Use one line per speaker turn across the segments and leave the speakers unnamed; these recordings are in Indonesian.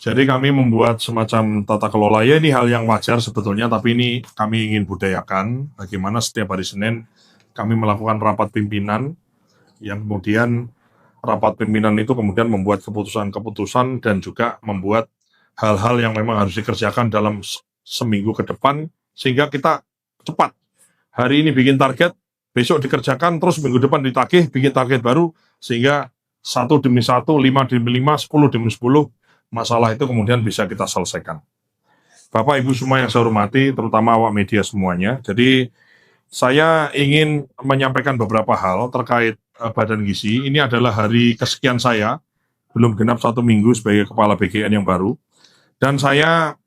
Jadi kami membuat semacam tata kelola, ya ini hal yang wajar sebetulnya, tapi ini kami ingin budayakan bagaimana setiap hari Senin kami melakukan rapat pimpinan, yang kemudian rapat pimpinan itu kemudian membuat keputusan-keputusan dan juga membuat hal-hal yang memang harus dikerjakan dalam seminggu ke depan, sehingga kita cepat. Hari ini bikin target, besok dikerjakan, terus minggu depan ditagih, bikin target baru, sehingga 1 demi 1, 5 demi 5, 10 demi 10, masalah itu kemudian bisa kita selesaikan. Bapak Ibu semua yang saya hormati, terutama awak media semuanya, jadi saya ingin menyampaikan beberapa hal terkait Badan Gizi. Ini adalah hari kesekian saya, belum genap 1 minggu sebagai Kepala BGN yang baru, dan saya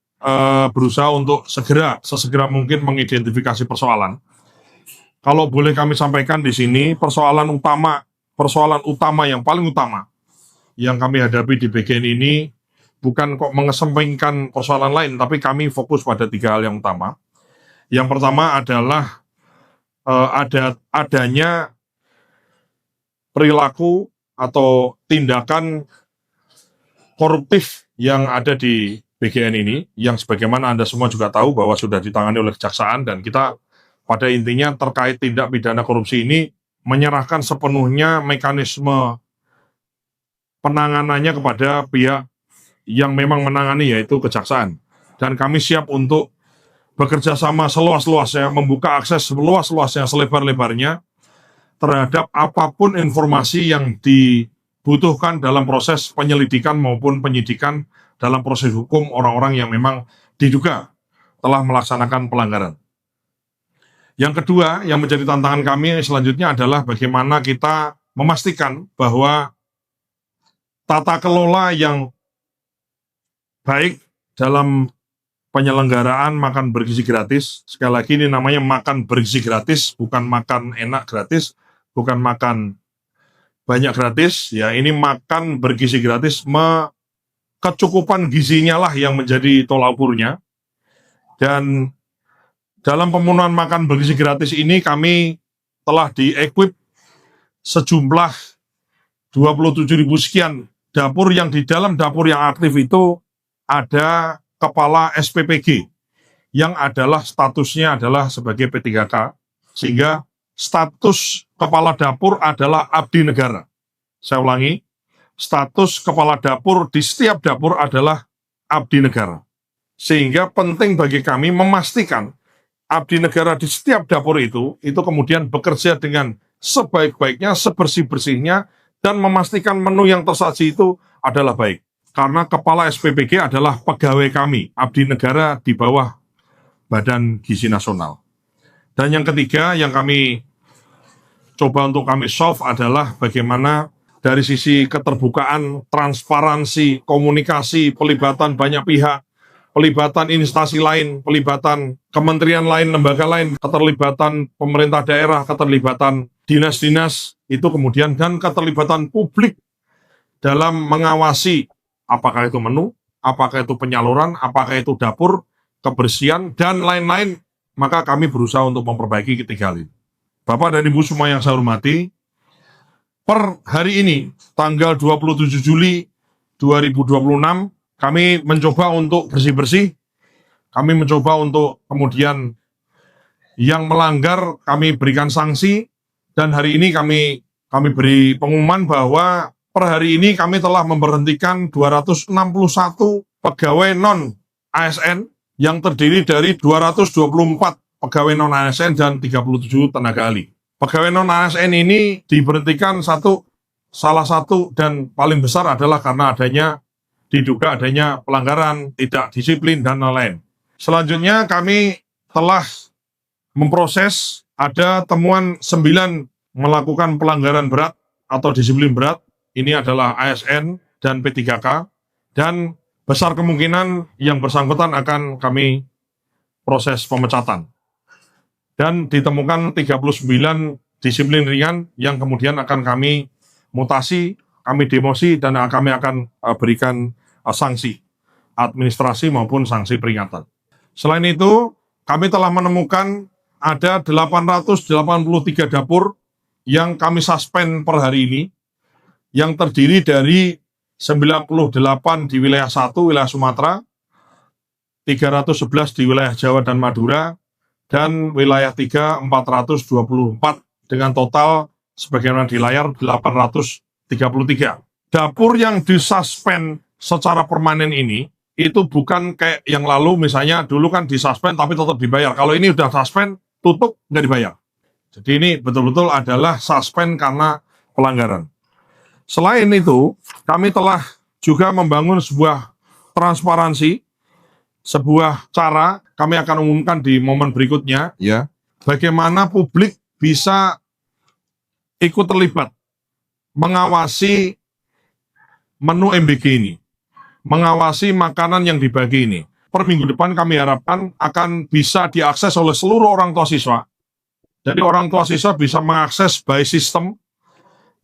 berusaha untuk sesegera mungkin mengidentifikasi persoalan. Kalau boleh kami sampaikan di sini, persoalan utama yang paling utama yang kami hadapi di BGN ini bukan kok mengesampingkan persoalan lain, tapi kami fokus pada 3 hal yang utama. Yang pertama adalah adanya perilaku atau tindakan koruptif yang ada di BGN ini, yang sebagaimana Anda semua juga tahu bahwa sudah ditangani oleh Kejaksaan, dan kita pada intinya terkait tindak pidana korupsi ini menyerahkan sepenuhnya mekanisme penanganannya kepada pihak yang memang menangani, yaitu Kejaksaan. Dan kami siap untuk bekerja sama seluas-luasnya, membuka akses seluas-luasnya, selebar-lebarnya terhadap apapun informasi yang dibutuhkan dalam proses penyelidikan maupun penyidikan dalam proses hukum orang-orang yang memang diduga telah melaksanakan pelanggaran. Yang kedua, yang menjadi tantangan kami selanjutnya adalah bagaimana kita memastikan bahwa tata kelola yang baik dalam penyelenggaraan makan bergizi gratis. Sekali lagi, ini namanya makan bergizi gratis, bukan makan enak gratis, bukan makan banyak gratis, ya ini makan bergizi gratis, kecukupan gizinya lah yang menjadi tolak ukurnya. Dan dalam pemenuhan makan bergizi gratis ini kami telah di-equip sejumlah 27.000 sekian dapur, yang di dalam dapur yang aktif itu ada kepala SPPG yang adalah statusnya adalah sebagai P3K, sehingga status kepala dapur adalah abdi negara. Saya ulangi, status kepala dapur di setiap dapur adalah abdi negara. Sehingga penting bagi kami memastikan abdi negara di setiap dapur itu kemudian bekerja dengan sebaik-baiknya, sebersih-bersihnya, dan memastikan menu yang tersaji itu adalah baik. Karena kepala SPPG adalah pegawai kami, abdi negara di bawah Badan Gizi Nasional. Dan yang ketiga yang kami coba untuk kami solve adalah bagaimana dari sisi keterbukaan, transparansi, komunikasi, pelibatan banyak pihak, pelibatan instansi lain, pelibatan kementerian lain, lembaga lain, keterlibatan pemerintah daerah, keterlibatan dinas-dinas itu kemudian, dan keterlibatan publik dalam mengawasi apakah itu menu, apakah itu penyaluran, apakah itu dapur, kebersihan, dan lain-lain. Maka kami berusaha untuk memperbaiki ketiga hal ini. Bapak dan Ibu semua yang saya hormati, per hari ini, tanggal 27 Juli 2026, kami mencoba untuk bersih-bersih, kami mencoba untuk kemudian yang melanggar kami berikan sanksi, dan hari ini kami beri pengumuman bahwa per hari ini kami telah memberhentikan 261 pegawai non-ASN yang terdiri dari 224 pegawai non-ASN dan 37 tenaga ahli. Pegawai non-ASN ini diberhentikan salah satu dan paling besar adalah karena diduga adanya pelanggaran, tidak disiplin, dan lain-lain. Selanjutnya kami telah memproses, ada temuan 9 melakukan pelanggaran berat atau disiplin berat. Ini adalah ASN dan P3K, dan besar kemungkinan yang bersangkutan akan kami proses pemecatan. Dan ditemukan 39 disiplin ringan yang kemudian akan kami mutasi, kami demosi, dan kami akan berikan sanksi administrasi maupun sanksi peringatan. Selain itu, kami telah menemukan ada 883 dapur yang kami suspend per hari ini, yang terdiri dari 98 di wilayah 1, wilayah Sumatera, 311 di wilayah Jawa dan Madura, dan wilayah 3, 424, dengan total sebagaimana di layar 833. Dapur yang disuspend secara permanen ini, itu bukan kayak yang lalu, misalnya dulu kan disuspend tapi tetap dibayar. Kalau ini udah suspend, tutup, nggak dibayar. Jadi ini betul-betul adalah suspend karena pelanggaran. Selain itu, kami telah juga membangun sebuah transparansi, sebuah cara, kami akan umumkan di momen berikutnya, ya, bagaimana publik bisa ikut terlibat mengawasi menu MBG ini, mengawasi makanan yang dibagi ini. Per minggu depan kami harapkan akan bisa diakses oleh seluruh orang tua siswa. Jadi orang tua siswa bisa mengakses by system,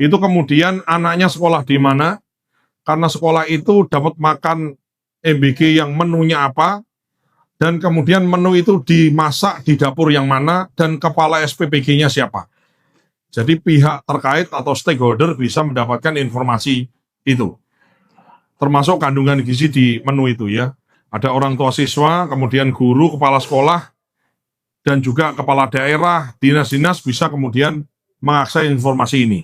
itu kemudian anaknya sekolah di mana, karena sekolah itu dapat makan MBG yang menunya apa, dan kemudian menu itu dimasak di dapur yang mana, dan kepala SPPG-nya siapa. Jadi pihak terkait atau stakeholder bisa mendapatkan informasi itu. Termasuk kandungan gizi di menu itu ya. Ada orang tua siswa, kemudian guru, kepala sekolah, dan juga kepala daerah, dinas-dinas bisa kemudian mengakses informasi ini.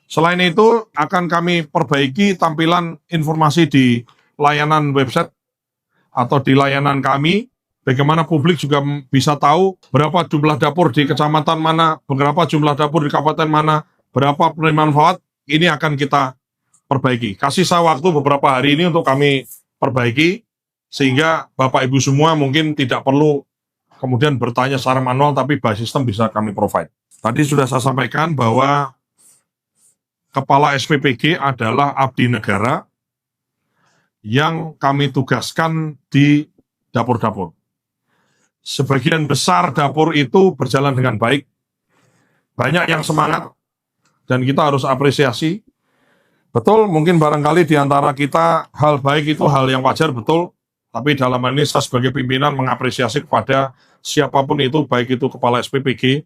Selain itu, akan kami perbaiki tampilan informasi di layanan website atau di layanan kami, bagaimana publik juga bisa tahu berapa jumlah dapur di kecamatan mana, berapa jumlah dapur di kabupaten mana, berapa penerimaan manfaat, ini akan kita perbaiki. Kasih saya waktu beberapa hari ini untuk kami perbaiki, sehingga Bapak Ibu semua mungkin tidak perlu kemudian bertanya secara manual, tapi by system bisa kami provide. Tadi sudah saya sampaikan bahwa Kepala SPPG adalah abdi negara yang kami tugaskan di dapur-dapur. Sebagian besar dapur itu berjalan dengan baik, banyak yang semangat, dan kita harus apresiasi. Betul, mungkin barangkali di antara kita hal baik itu hal yang wajar, betul, tapi dalam hal ini saya sebagai pimpinan mengapresiasi kepada siapapun itu, baik itu kepala SPPG,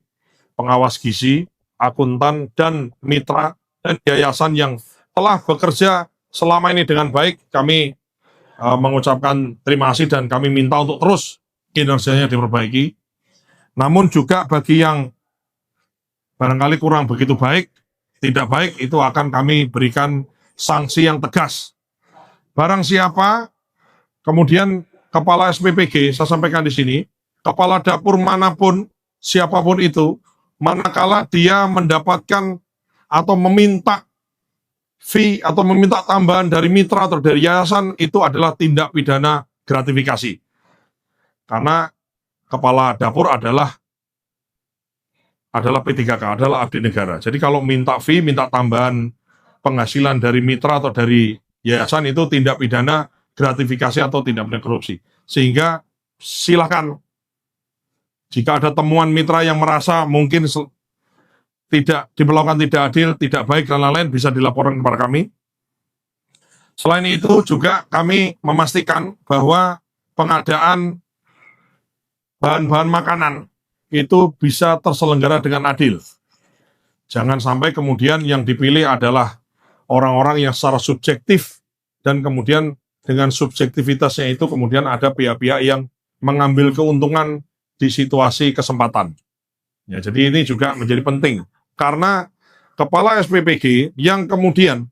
pengawas gizi, akuntan, dan mitra, dan yayasan yang telah bekerja selama ini dengan baik. Kami mengucapkan terima kasih dan kami minta untuk terus kinerjanya diperbaiki. Namun juga bagi yang barangkali kurang begitu baik, tidak baik, itu akan kami berikan sanksi yang tegas. Barang siapa, kemudian kepala SPPG, saya sampaikan di sini, kepala dapur manapun, siapapun itu, manakala dia mendapatkan atau meminta fee atau meminta tambahan dari mitra atau dari yayasan, itu adalah tindak pidana gratifikasi. Karena kepala dapur adalah P3K, adalah abdi negara. Jadi kalau minta fee, minta tambahan penghasilan dari mitra atau dari yayasan, itu tindak pidana gratifikasi atau tindak pidana korupsi. Sehingga silakan, jika ada temuan mitra yang merasa mungkin tidak diperlakukan tidak adil, tidak baik, dan lain-lain, bisa dilaporkan kepada kami. Selain itu juga kami memastikan bahwa pengadaan bahan-bahan makanan itu bisa terselenggara dengan adil. Jangan sampai kemudian yang dipilih adalah orang-orang yang secara subjektif, dan kemudian dengan subjektivitasnya itu kemudian ada pihak-pihak yang mengambil keuntungan di situasi kesempatan. Ya, jadi ini juga menjadi penting. Karena kepala SPPG yang kemudian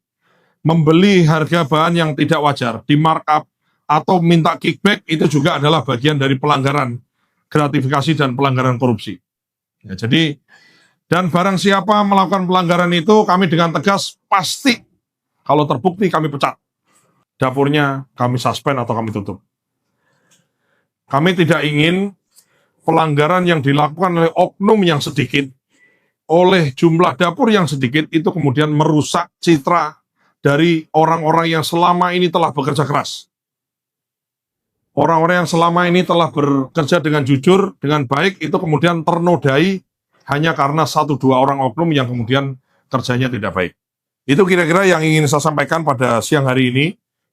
membeli harga bahan yang tidak wajar, di markup, atau minta kickback, itu juga adalah bagian dari pelanggaran gratifikasi dan pelanggaran korupsi. Ya, jadi, dan barang siapa melakukan pelanggaran itu, kami dengan tegas, pasti, kalau terbukti kami pecat. Dapurnya kami suspend atau kami tutup. Kami tidak ingin pelanggaran yang dilakukan oleh oknum yang sedikit, oleh jumlah dapur yang sedikit, itu kemudian merusak citra dari orang-orang yang selama ini telah bekerja keras. Orang-orang yang selama ini telah bekerja dengan jujur, dengan baik, itu kemudian ternodai hanya karena 1-2 orang oknum yang kemudian kerjanya tidak baik. Itu kira-kira yang ingin saya sampaikan pada siang hari ini,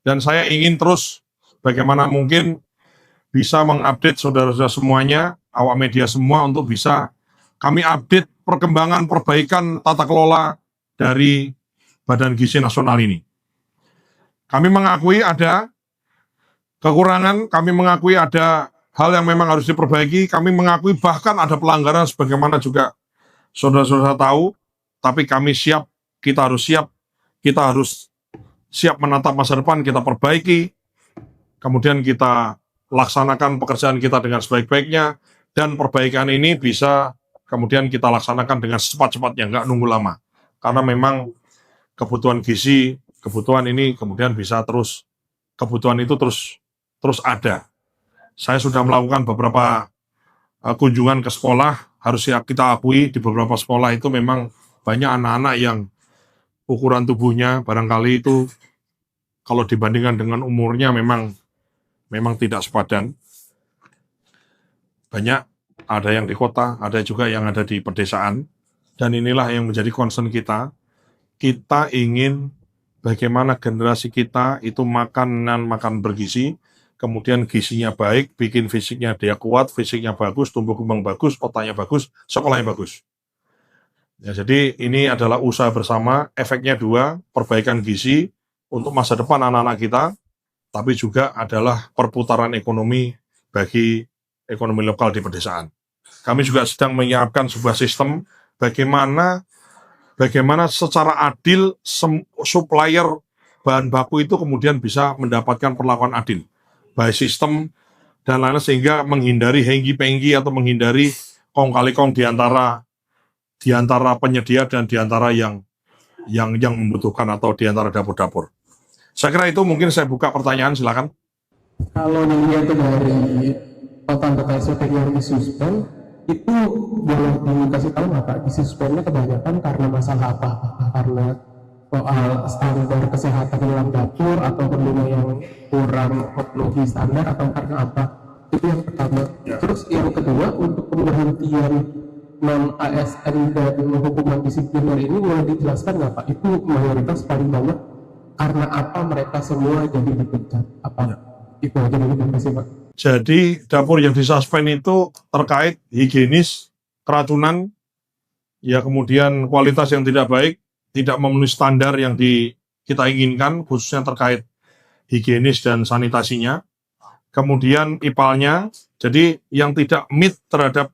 dan saya ingin terus bagaimana mungkin bisa mengupdate saudara-saudara semuanya, awak media semua, untuk bisa kami update perkembangan perbaikan tata kelola dari Badan Gizi Nasional ini. Kami mengakui ada kekurangan, kami mengakui ada hal yang memang harus diperbaiki, kami mengakui bahkan ada pelanggaran sebagaimana juga saudara-saudara tahu, tapi kami siap, kita harus siap menatap masa depan, kita perbaiki, kemudian kita laksanakan pekerjaan kita dengan sebaik-baiknya, dan perbaikan ini bisa kemudian kita laksanakan dengan secepat-cepatnya, nggak nunggu lama. Karena memang kebutuhan gizi, kebutuhan ini kemudian bisa terus, kebutuhan itu terus ada. Saya sudah melakukan beberapa kunjungan ke sekolah, harus kita akui di beberapa sekolah itu memang banyak anak-anak yang ukuran tubuhnya barangkali itu kalau dibandingkan dengan umurnya memang tidak sepadan. Banyak, ada yang di kota, ada juga yang ada di pedesaan, dan inilah yang menjadi concern kita. Kita ingin bagaimana generasi kita itu makan bergizi, kemudian gizinya baik, bikin fisiknya dia kuat, fisiknya bagus, tumbuh kembang bagus, otaknya bagus, sekolahnya bagus. Ya, jadi ini adalah usaha bersama, efeknya dua, perbaikan gizi untuk masa depan anak-anak kita, tapi juga adalah perputaran ekonomi bagi ekonomi lokal di pedesaan. Kami juga sedang menyiapkan sebuah sistem bagaimana secara adil supplier bahan baku itu kemudian bisa mendapatkan perlakuan adil by sistem dan lain-lain, sehingga menghindari hengki-pengki atau menghindari kong kali kong di antara penyedia dan di antara yang membutuhkan atau di antara dapur-dapur. Saya kira itu, mungkin saya buka pertanyaan, silakan.
Kalau dilihat dari total SOP yang disuspend, itu boleh dikasih tahu nggak Pak, disuspendnya kebanyakan karena masalah apa? Karena soal standar kesehatan dalam dapur atau penduduk yang kurang memenuhi standar, atau karena apa? Itu yang pertama. Terus yang kedua, untuk pemberhentian non ASN dan hukuman disipliner ini boleh dijelaskan nggak Pak? Itu mayoritas paling banyak karena apa mereka semua jadi dipecat? Apa? Itu aja dulu, terima kasih Pak.
Jadi dapur yang disuspend itu terkait higienis, keracunan, ya kemudian kualitas yang tidak baik, tidak memenuhi standar yang kita inginkan, khususnya terkait higienis dan sanitasinya. Kemudian IPAL-nya, jadi yang tidak meet terhadap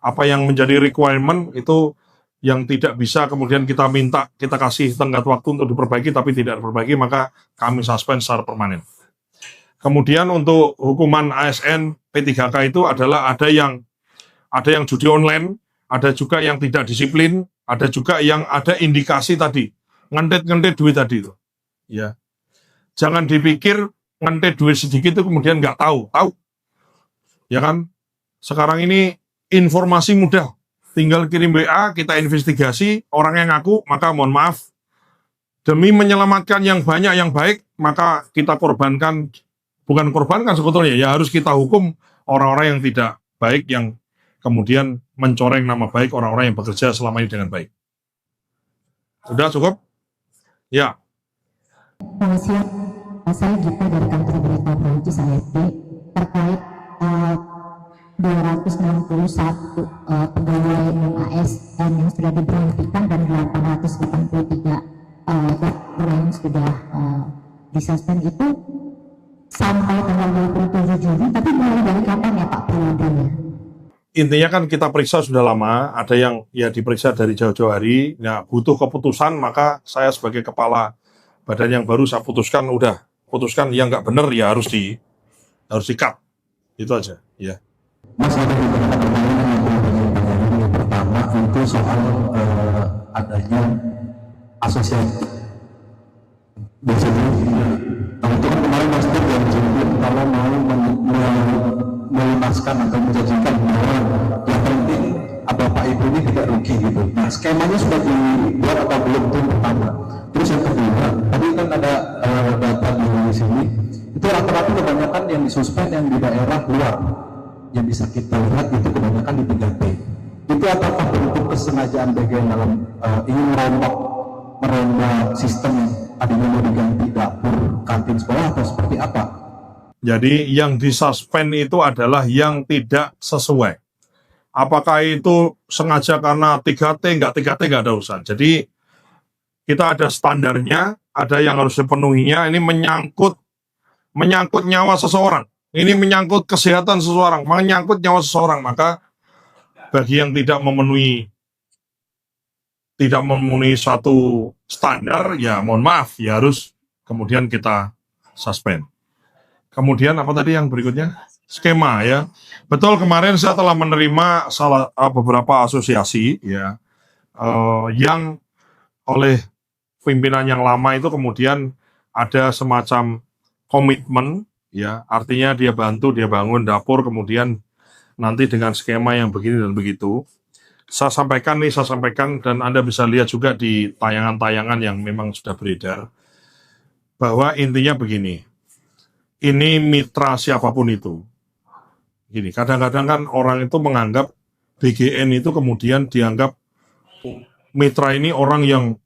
apa yang menjadi requirement itu yang tidak bisa kemudian kita minta, kita kasih tenggat waktu untuk diperbaiki tapi tidak diperbaiki, maka kami suspend secara permanen. Kemudian untuk hukuman ASN P3K itu adalah ada yang judi online, ada juga yang tidak disiplin, ada juga yang ada indikasi tadi, ngentet duit tadi itu. Ya. Jangan dipikir ngentet duit sedikit itu kemudian nggak tahu. Ya kan? Sekarang ini informasi mudah. Tinggal kirim WA, kita investigasi, orang yang ngaku, maka mohon maaf, demi menyelamatkan yang banyak yang baik, maka kita bukan korbankan sebetulnya, ya harus kita hukum orang-orang yang tidak baik, yang kemudian mencoreng nama baik orang-orang yang bekerja selama ini dengan baik. Sudah cukup? Ya.
Selamat siang, saya Gita dari kantor berita Prancis AFP terkait 261 pegawai non-ASN yang sudah diberhentikan dan 883 yang sudah disuspend itu sampai tanggal 27 Juli, tapi mulai dari kapan ya Pak periodenya?
Intinya kan kita periksa sudah lama, ada yang ya diperiksa dari jauh-jauh hari. Nah, butuh keputusan, maka saya sebagai kepala badan yang baru saya putuskan yang nggak benar ya harus di-cut. Itu aja, ya.
Mas, ada beberapa pertanyaan yang pertama itu soal adanya asosiasi. Biasanya untuk kemarin Mas Tir yang jemput kalau mau melumaskan atau menjanjikan bahwa yang penting Bapak Ibu ini tidak rugi gitu. Nah, skemanya sudah dibuat atau belum, itu yang pertama. Terus yang kedua, tadi kan ada data di sini, itu rata-rata kebanyakan yang disuspend yang di daerah luar, yang bisa kita lihat itu kebanyakan di 3T. Itu apakah bentuk kesengajaan bagian dalam ingin merombak sistem tadinya mau diganti dapur kantin sekolah atau seperti apa?
Jadi yang disuspend itu adalah yang tidak sesuai. Apakah itu sengaja karena 3T, nggak 3T nggak ada urusan. Jadi kita ada standarnya, ada yang harus dipenuhinya. Ini menyangkut nyawa seseorang. Ini menyangkut kesehatan seseorang, menyangkut nyawa seseorang. Maka bagi yang tidak memenuhi suatu standar, ya mohon maaf, ya harus kemudian kita suspend. Kemudian apa tadi yang berikutnya? Skema ya. Betul, kemarin saya telah menerima beberapa asosiasi ya yang oleh pimpinan yang lama itu kemudian ada semacam komitmen ya, artinya dia bantu, dia bangun dapur, kemudian nanti dengan skema yang begini dan begitu. Saya sampaikan dan Anda bisa lihat juga di tayangan-tayangan yang memang sudah beredar, bahwa intinya begini, ini mitra siapapun itu. Gini, kadang-kadang kan orang itu menganggap BGN itu kemudian dianggap mitra ini orang yang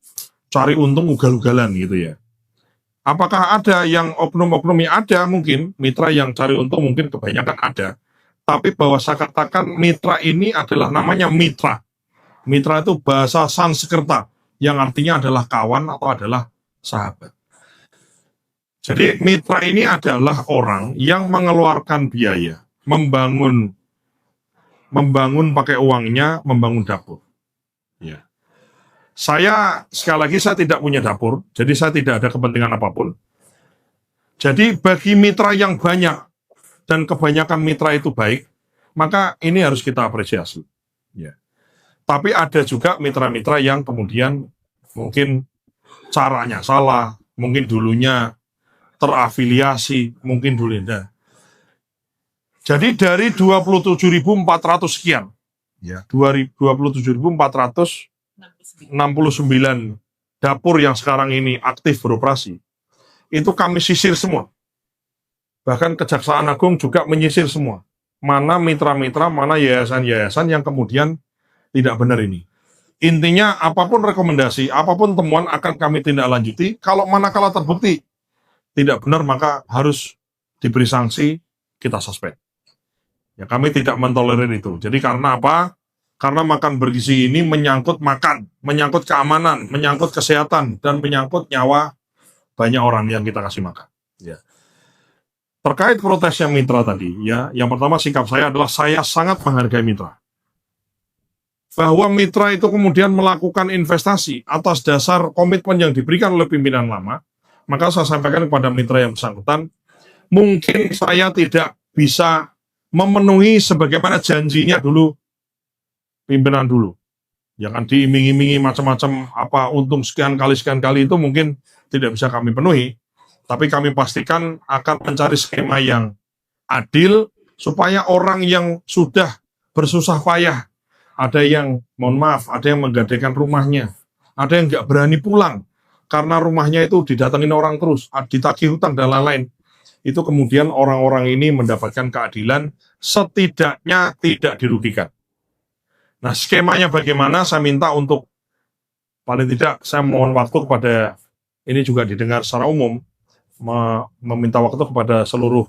cari untung ugal-ugalan gitu ya. Apakah ada yang oknum-oknumnya? Ada mungkin, mitra yang cari untung mungkin kebanyakan ada. Tapi bahwa saya katakan mitra ini adalah namanya mitra. Mitra itu bahasa Sanskerta yang artinya adalah kawan atau adalah sahabat. Jadi mitra ini adalah orang yang mengeluarkan biaya, membangun pakai uangnya, membangun dapur. Ya. Saya sekali lagi saya tidak punya dapur, jadi saya tidak ada kepentingan apapun. Jadi bagi mitra yang banyak dan kebanyakan mitra itu baik, maka ini harus kita apresiasi. Ya. Tapi ada juga mitra-mitra yang kemudian mungkin caranya salah, mungkin dulunya terafiliasi, mungkin dulu tidak. Jadi dari 27.400 sekian, ya, 27.469 dapur yang sekarang ini aktif beroperasi, itu kami sisir semua. Bahkan Kejaksaan Agung juga menyisir semua. Mana mitra-mitra, mana yayasan-yayasan yang kemudian tidak benar ini. Intinya apapun rekomendasi, apapun temuan akan kami tindak lanjuti. Kalau manakala terbukti tidak benar, maka harus diberi sanksi, kita suspend. Ya, kami tidak mentolerir itu. Jadi karena apa? Karena makan bergizi ini menyangkut makan, menyangkut keamanan, menyangkut kesehatan, dan menyangkut nyawa banyak orang yang kita kasih makan. Ya. Terkait protesnya mitra tadi, ya, yang pertama sikap saya adalah saya sangat menghargai mitra. Bahwa mitra itu kemudian melakukan investasi atas dasar komitmen yang diberikan oleh pimpinan lama, maka saya sampaikan kepada mitra yang bersangkutan, mungkin saya tidak bisa memenuhi sebagaimana janjinya dulu pimpinan dulu. Jangan diiming-imingi macam-macam apa untung sekian kali itu mungkin tidak bisa kami penuhi. Tapi kami pastikan akan mencari skema yang adil supaya orang yang sudah bersusah payah, ada yang mohon maaf, ada yang menggadaikan rumahnya, ada yang nggak berani pulang karena rumahnya itu didatengin orang terus, ditagih hutang dan lain-lain. Itu kemudian orang-orang ini mendapatkan keadilan, setidaknya tidak dirugikan. Nah, skemanya bagaimana? Saya minta untuk paling tidak saya mohon waktu kepada, ini juga didengar secara umum, meminta waktu kepada seluruh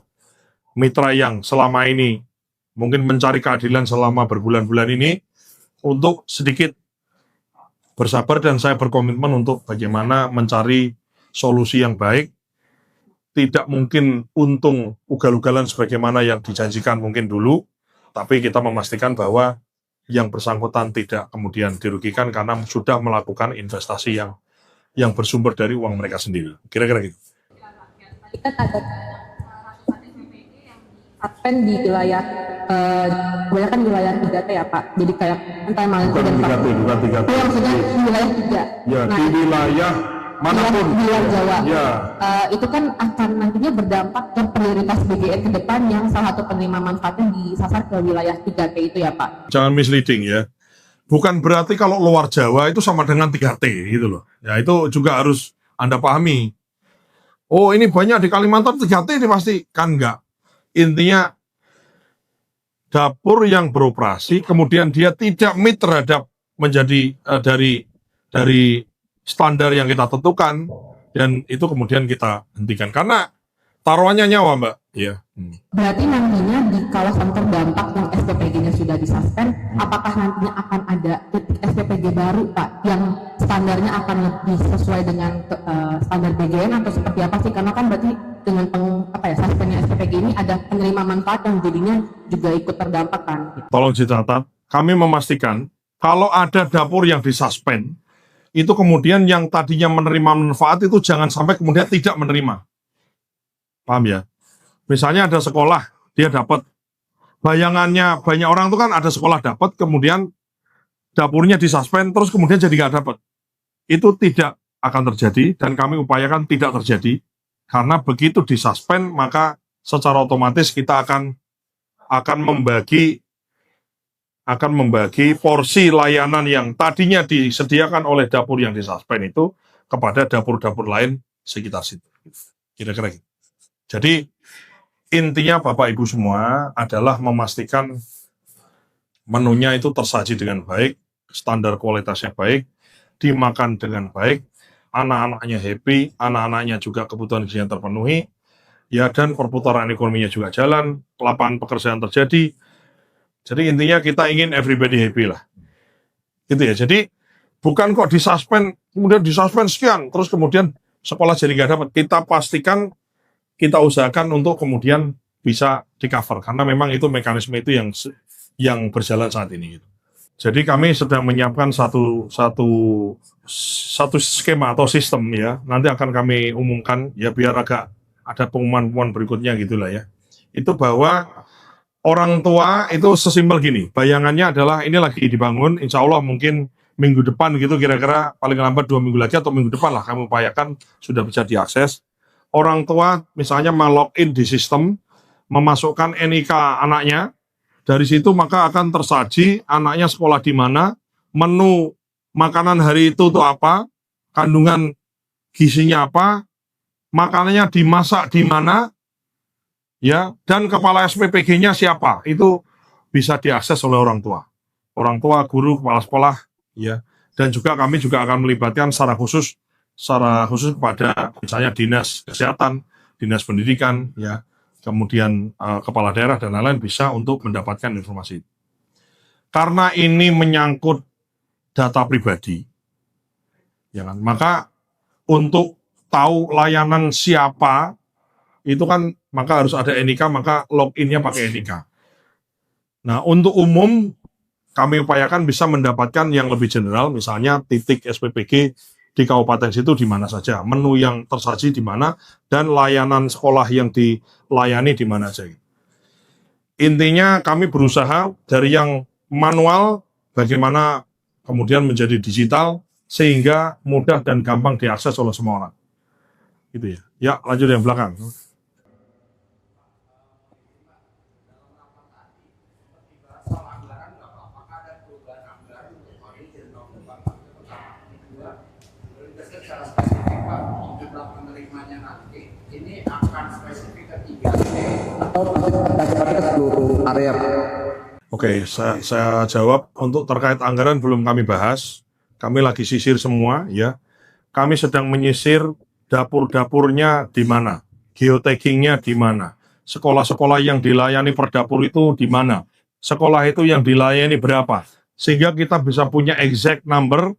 mitra yang selama ini mungkin mencari keadilan selama berbulan-bulan ini untuk sedikit bersabar, dan saya berkomitmen untuk bagaimana mencari solusi yang baik. Tidak mungkin untung ugal-ugalan sebagaimana yang dijanjikan mungkin dulu, tapi kita memastikan bahwa yang bersangkutan tidak kemudian dirugikan karena sudah melakukan investasi yang bersumber dari uang mereka sendiri. Kira-kira gitu.
Kita ada suspend di wilayah kebanyakan wilayah 3T ya Pak. Jadi kayak entah Malaysia dan Pak.
Bukan 3T.
Oh, maksudnya di wilayah 3.
Ya, di wilayah manapun.
Di luar Jawa.
Ya.
Itu kan akan nantinya berdampak ke prioritas BGN ke depan yang salah satu penerima manfaatnya disasar ke wilayah 3T itu ya Pak.
Jangan misleading ya. Bukan berarti kalau luar Jawa itu sama dengan 3T gitu loh. Ya, itu juga harus Anda pahami. Oh, ini banyak di Kalimantan 3T ini pasti. Kan enggak. Intinya dapur yang beroperasi kemudian dia tidak meet terhadap menjadi dari standar yang kita tentukan, dan itu kemudian kita hentikan karena taruhannya nyawa, Mbak. Ya.
Berarti nantinya di kawasan terdampak yang SPPG-nya sudah disuspend, apakah nantinya akan ada titik SPPG baru Pak yang standarnya akan lebih sesuai dengan standar BGN atau seperti apa sih? Karena kan berarti dengan suspennya SPPG ini ada penerima manfaat yang jadinya juga ikut terdampak kan? Gitu.
Tolong dicatat, kami memastikan kalau ada dapur yang disuspend, itu kemudian yang tadinya menerima manfaat itu jangan sampai kemudian tidak menerima. Paham ya? Misalnya ada sekolah, dia dapat, bayangannya banyak orang itu kan ada sekolah dapat, kemudian dapurnya disuspend, terus kemudian jadi nggak dapat. Itu tidak akan terjadi, dan kami upayakan tidak terjadi, karena begitu disuspend, maka secara otomatis kita akan membagi porsi layanan yang tadinya disediakan oleh dapur yang disuspend itu kepada dapur-dapur lain sekitar situ. Kira-kira gitu. Jadi intinya Bapak Ibu semua adalah memastikan menunya itu tersaji dengan baik, standar kualitasnya baik, dimakan dengan baik, anak-anaknya happy, anak-anaknya juga kebutuhan gizinya terpenuhi, ya, dan perputaran ekonominya juga jalan, lapangan pekerjaan terjadi. Jadi intinya kita ingin everybody happy lah. Gitu ya. Jadi bukan kok disuspend, kemudian disuspend sekian, terus kemudian sekolah jadi nggak dapat. Kita pastikan, kita usahakan untuk kemudian bisa di-cover. Karena memang itu mekanisme itu yang berjalan saat ini. Gitu. Jadi kami sedang menyiapkan satu skema atau sistem ya. Nanti akan kami umumkan ya biar agak ada pengumuman berikutnya gitulah ya. Itu bahwa orang tua itu sesimpel gini, bayangannya adalah ini lagi dibangun, insya Allah mungkin minggu depan gitu, kira-kira paling lambat 2 minggu lagi atau minggu depan lah kami upayakan sudah bisa diakses. Orang tua misalnya login di sistem, memasukkan NIK anaknya, dari situ maka akan tersaji anaknya sekolah di mana, menu makanan hari itu tuh apa, kandungan gizinya apa, makanannya dimasak di mana, ya, dan kepala SPPG-nya siapa, itu bisa diakses oleh orang tua, guru, kepala sekolah, ya, dan juga kami juga akan melibatkan secara khusus kepada misalnya dinas kesehatan, dinas pendidikan, ya, kemudian kepala daerah dan lain-lain bisa untuk mendapatkan informasi. Karena ini menyangkut data pribadi, ya kan, maka untuk tahu layanan siapa itu kan maka harus ada NIK, maka loginnya pakai NIK. Nah, untuk umum kami upayakan bisa mendapatkan yang lebih general, misalnya titik SPPG di kabupaten situ di mana saja, menu yang tersaji di mana, dan layanan sekolah yang dilayani di mana saja. Intinya kami berusaha dari yang manual bagaimana kemudian menjadi digital sehingga mudah dan gampang diakses oleh semua orang. Gitu ya. Ya, lanjut yang belakang. Oke, saya jawab. Untuk terkait anggaran belum kami bahas. Kami lagi sisir semua, ya. Kami sedang menyisir dapur-dapurnya di mana, geotaggingnya di mana, sekolah-sekolah yang dilayani per dapur itu di mana, sekolah itu yang dilayani berapa, sehingga kita bisa punya exact number,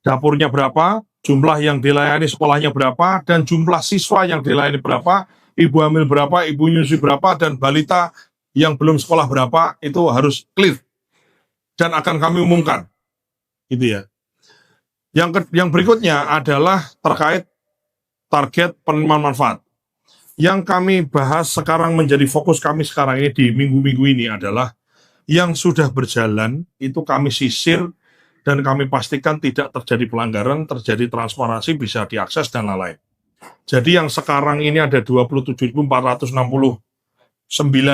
dapurnya berapa, jumlah yang dilayani sekolahnya berapa, dan jumlah siswa yang dilayani berapa, ibu hamil berapa, ibu nyusui berapa, dan balita yang belum sekolah berapa, itu harus clear. Dan akan kami umumkan. Gitu ya. Yang berikutnya adalah terkait target penerimaan manfaat. Yang kami bahas sekarang menjadi fokus kami sekarang ini di minggu-minggu ini adalah yang sudah berjalan, itu kami sisir, dan kami pastikan tidak terjadi pelanggaran, terjadi transparansi, bisa diakses, dan lain-lain. Jadi yang sekarang ini ada 27.469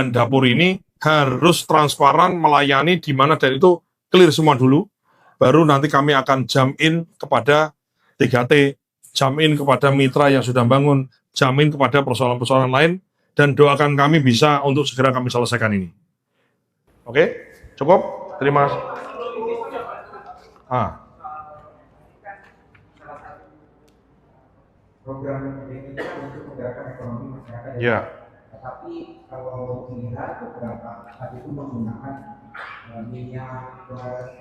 dapur ini harus transparan, melayani di mana, dan itu clear semua dulu. Baru nanti kami akan jam-in kepada 3T, jam-in kepada mitra yang sudah bangun, jam-in kepada persoalan-persoalan lain, dan doakan kami bisa untuk segera kami selesaikan ini. Oke, cukup? Terima kasih.
Program ini untuk menggerakkan ekonomi masyarakat.
Ya.
Tapi kalau dilihat beberapa saat itu menggunakan minyak, gas,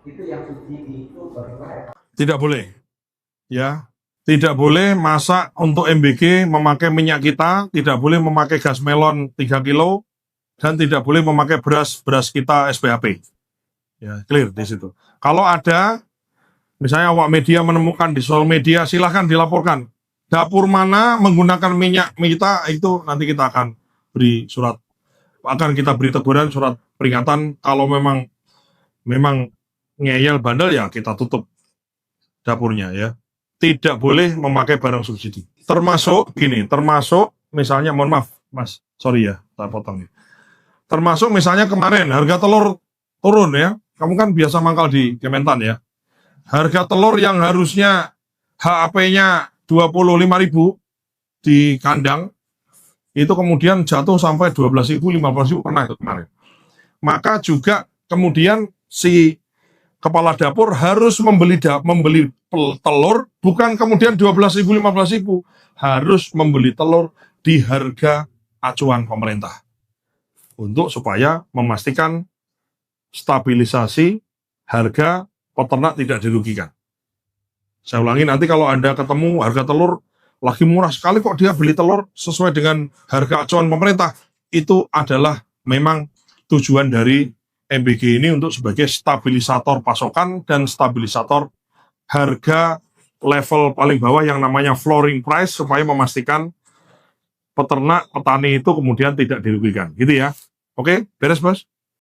itu yang subsidi itu bagaimana?
Tidak boleh. Ya, tidak boleh masak untuk MBG memakai minyak kita, tidak boleh memakai gas melon 3 kilo, dan tidak boleh memakai beras kita SPHP. Ya, clear di situ. Kalau ada, misalnya awak media menemukan di sosial media, silahkan dilaporkan. Dapur mana menggunakan minyak kita, itu nanti kita akan beri surat, akan kita beri teguran, surat peringatan. Kalau memang ngeyel bandel, ya kita tutup dapurnya ya. Tidak boleh memakai barang subsidi. Termasuk misalnya, mohon maaf Mas, sorry ya, saya potong. Termasuk misalnya kemarin harga telur turun ya. Kamu kan biasa mangkal di Kementan ya. Harga telur yang harusnya HAP-nya 25.000 di kandang, itu kemudian jatuh sampai 12.000, 15.000 pernah itu kemarin. Maka juga kemudian si kepala dapur harus membeli telur, bukan kemudian 12.000, 15.000, harus membeli telur di harga acuan pemerintah untuk supaya memastikan stabilisasi harga peternak tidak dirugikan. Saya ulangi, nanti kalau Anda ketemu harga telur lagi murah sekali, kok dia beli telur sesuai dengan harga acuan pemerintah, itu adalah memang tujuan dari MBG ini untuk sebagai stabilisator pasokan dan stabilisator harga level paling bawah yang namanya flooring price, supaya memastikan peternak, petani itu kemudian tidak dirugikan. Gitu ya. Oke, beres Bos?